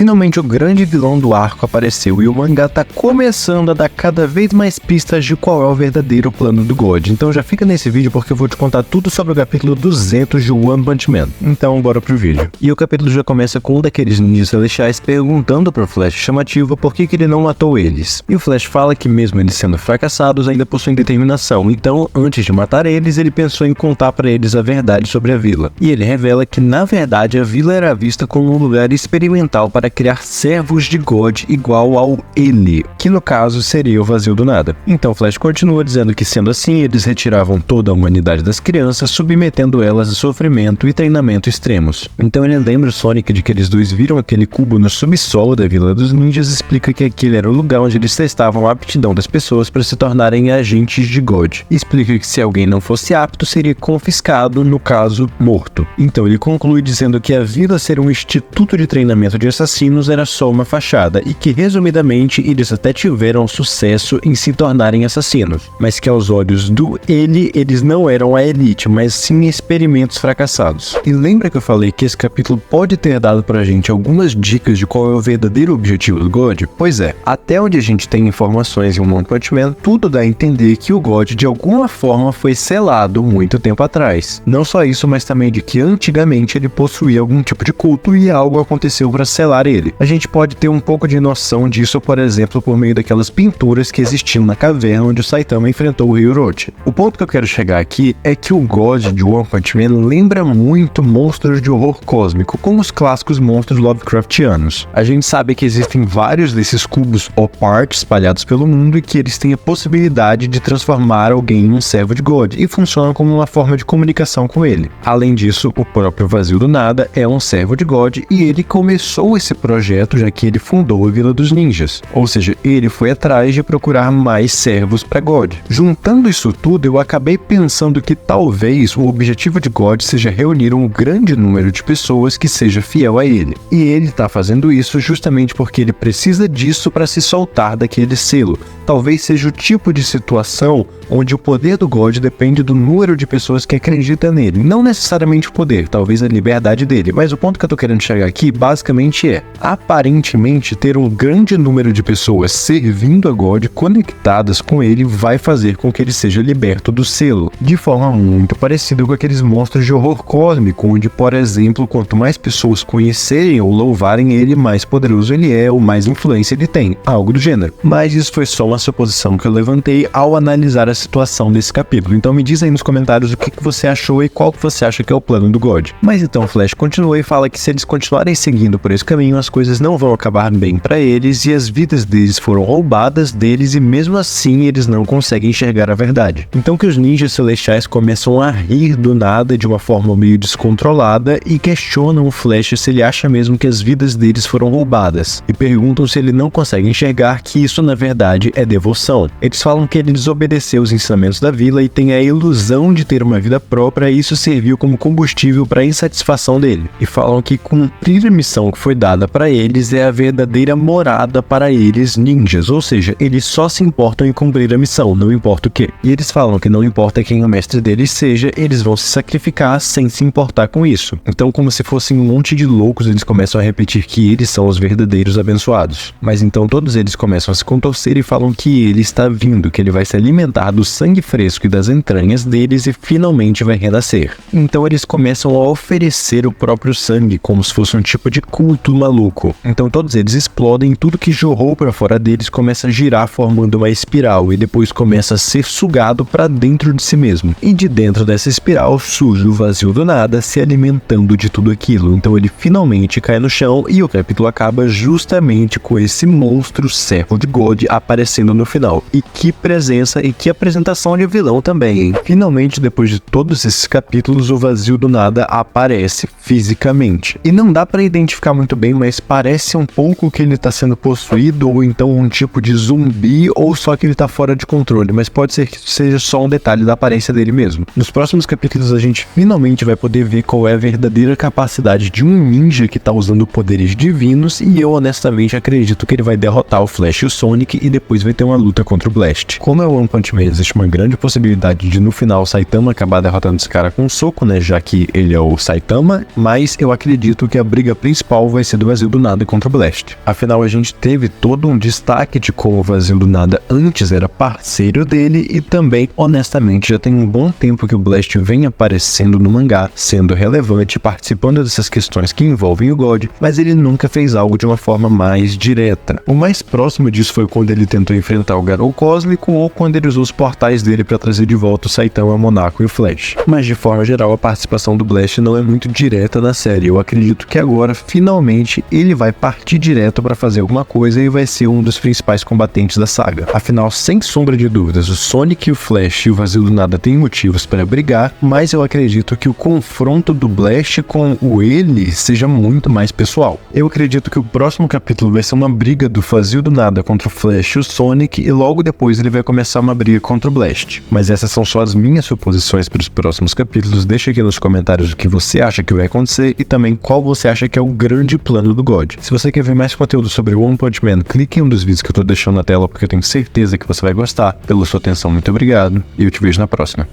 Finalmente o grande vilão do arco apareceu e o mangá tá começando a dar cada vez mais pistas de qual é o verdadeiro plano do God. Então já fica nesse vídeo porque eu vou te contar tudo sobre o capítulo 200 de One Punch Man. Então bora pro vídeo. E o capítulo já começa com um daqueles ninjas celestiais perguntando pro Flash chamativa por que ele não matou eles. E o Flash fala que mesmo eles sendo fracassados ainda possuem determinação. Então antes de matar eles, ele pensou em contar pra eles a verdade sobre a vila. E ele revela que na verdade a vila era vista como um lugar experimental para criar servos de God igual ao ele, que no caso seria o vazio do nada. Então Flash continua dizendo que sendo assim, eles retiravam toda a humanidade das crianças, submetendo elas a sofrimento e treinamento extremos. Então ele lembra o Sonic de que eles dois viram aquele cubo no subsolo da Vila dos Ninjas e explica que aquele era o lugar onde eles testavam a aptidão das pessoas para se tornarem agentes de God. E explica que se alguém não fosse apto, seria confiscado, no caso, morto. Então ele conclui dizendo que a vila ser um instituto de treinamento de assassinos era só uma fachada e que, resumidamente, eles até tiveram sucesso em se tornarem assassinos, mas que aos olhos do ele, eles não eram a elite, mas sim experimentos fracassados. E lembra que eu falei que esse capítulo pode ter dado pra gente algumas dicas de qual é o verdadeiro objetivo do God? Pois é, até onde a gente tem informações em One Punch Man, tudo dá a entender que o God de alguma forma foi selado muito tempo atrás. Não só isso, mas também de que antigamente ele possuía algum tipo de culto e algo aconteceu para selar ele. A gente pode ter um pouco de noção disso, por exemplo, por meio daquelas pinturas que existiam na caverna onde o Saitama enfrentou o Ryurochi. O ponto que eu quero chegar aqui é que o God de One Punch Man lembra muito monstros de horror cósmico, como os clássicos monstros Lovecraftianos. A gente sabe que existem vários desses cubos ou parts espalhados pelo mundo e que eles têm a possibilidade de transformar alguém em um servo de God e funcionam como uma forma de comunicação com ele. Além disso, o próprio Vazio do Nada é um servo de God e ele começou esse projeto já que ele fundou a Vila dos Ninjas, ou seja, ele foi atrás de procurar mais servos para God. Juntando isso tudo, eu acabei pensando que talvez o objetivo de God seja reunir um grande número de pessoas que seja fiel a ele. E ele está fazendo isso justamente porque ele precisa disso para se soltar daquele selo. Talvez seja o tipo de situação onde o poder do God depende do número de pessoas que acreditam nele. Não necessariamente o poder, talvez a liberdade dele. Mas o ponto que eu tô querendo chegar aqui, basicamente aparentemente ter um grande número de pessoas servindo a God, conectadas com ele, vai fazer com que ele seja liberto do selo. De forma muito parecida com aqueles monstros de horror cósmico, onde, por exemplo, quanto mais pessoas conhecerem ou louvarem ele, mais poderoso ele é, ou mais influência ele tem. Algo do gênero. Mas isso foi só uma suposição que eu levantei ao analisar a situação desse capítulo. Então me diz aí nos comentários o que você achou e qual que você acha que é o plano do God. Mas então Flash continua e fala que se eles continuarem seguindo por esse caminho, as coisas não vão acabar bem pra eles e as vidas deles foram roubadas deles e mesmo assim eles não conseguem enxergar a verdade. Então que os ninjas celestiais começam a rir do nada de uma forma meio descontrolada e questionam o Flash se ele acha mesmo que as vidas deles foram roubadas e perguntam se ele não consegue enxergar que isso na verdade é devoção. Eles falam que ele desobedeceu os ensinamentos da vila e tem a ilusão de ter uma vida própria e isso serviu como combustível para a insatisfação dele. E falam que cumprir a missão que foi dada para eles é a verdadeira morada para eles ninjas, ou seja, eles só se importam em cumprir a missão, não importa o que. E eles falam que não importa quem o mestre deles seja, eles vão se sacrificar sem se importar com isso. Então, como se fossem um monte de loucos, eles começam a repetir que eles são os verdadeiros abençoados. Mas então todos eles começam a se contorcer e falam que ele está vindo, que ele vai se alimentar do sangue fresco e das entranhas deles e finalmente vai renascer. Então eles começam a oferecer o próprio sangue como se fosse um tipo de culto maluco. Então todos eles explodem e tudo que jorrou para fora deles começa a girar formando uma espiral e depois começa a ser sugado para dentro de si mesmo. E de dentro dessa espiral surge o Vazio do Nada se alimentando de tudo aquilo. Então ele finalmente cai no chão e o capítulo acaba justamente com esse monstro servo de God aparecendo no final. E que presença e que apresentação de vilão também, hein? Finalmente, depois de todos esses capítulos, o Vazio do Nada aparece fisicamente. E não dá pra identificar muito bem, mas parece um pouco que ele tá sendo possuído, ou então um tipo de zumbi, ou só que ele tá fora de controle, mas pode ser que seja só um detalhe da aparência dele mesmo. Nos próximos capítulos a gente finalmente vai poder ver qual é a verdadeira capacidade de um ninja que tá usando poderes divinos, e eu honestamente acredito que ele vai derrotar o Flash e o Sonic, e depois vai ter uma luta contra o Blast. Como é o One Punch Man existe uma grande possibilidade de no final o Saitama acabar derrotando esse cara com um soco, né, já que ele é o Saitama, mas eu acredito que a briga principal vai ser do Vazio do Nada contra o Blast. Afinal, a gente teve todo um destaque de como o Vazio do Nada antes era parceiro dele e também, honestamente, já tem um bom tempo que o Blast vem aparecendo no mangá, sendo relevante, participando dessas questões que envolvem o God, mas ele nunca fez algo de uma forma mais direta. O mais próximo disso foi quando ele tentou enfrentar o Garou Cósmico ou quando ele usou os portais dele para trazer de volta o Saitama, Monaco e o Flash. Mas de forma geral, a participação do Blast não é muito direta na série. Eu acredito que agora, finalmente, ele vai partir direto para fazer alguma coisa e vai ser um dos principais combatentes da saga. Afinal, sem sombra de dúvidas, o Sonic, o Flash e o Vazio do Nada têm motivos para brigar, mas eu acredito que o confronto do Blast com o ele seja muito mais pessoal. Eu acredito que o próximo capítulo vai ser uma briga do Vazio do Nada contra o Flash e o Sonic, e logo depois ele vai começar uma briga contra o Blast. Mas essas são só as minhas suposições para os próximos capítulos. Deixa aqui nos comentários o que você acha que vai acontecer e também qual você acha que é o grande plano do God. Se você quer ver mais conteúdo sobre One Punch Man, clique em um dos vídeos que eu tô deixando na tela, porque eu tenho certeza que você vai gostar. Pela sua atenção, muito obrigado e eu te vejo na próxima.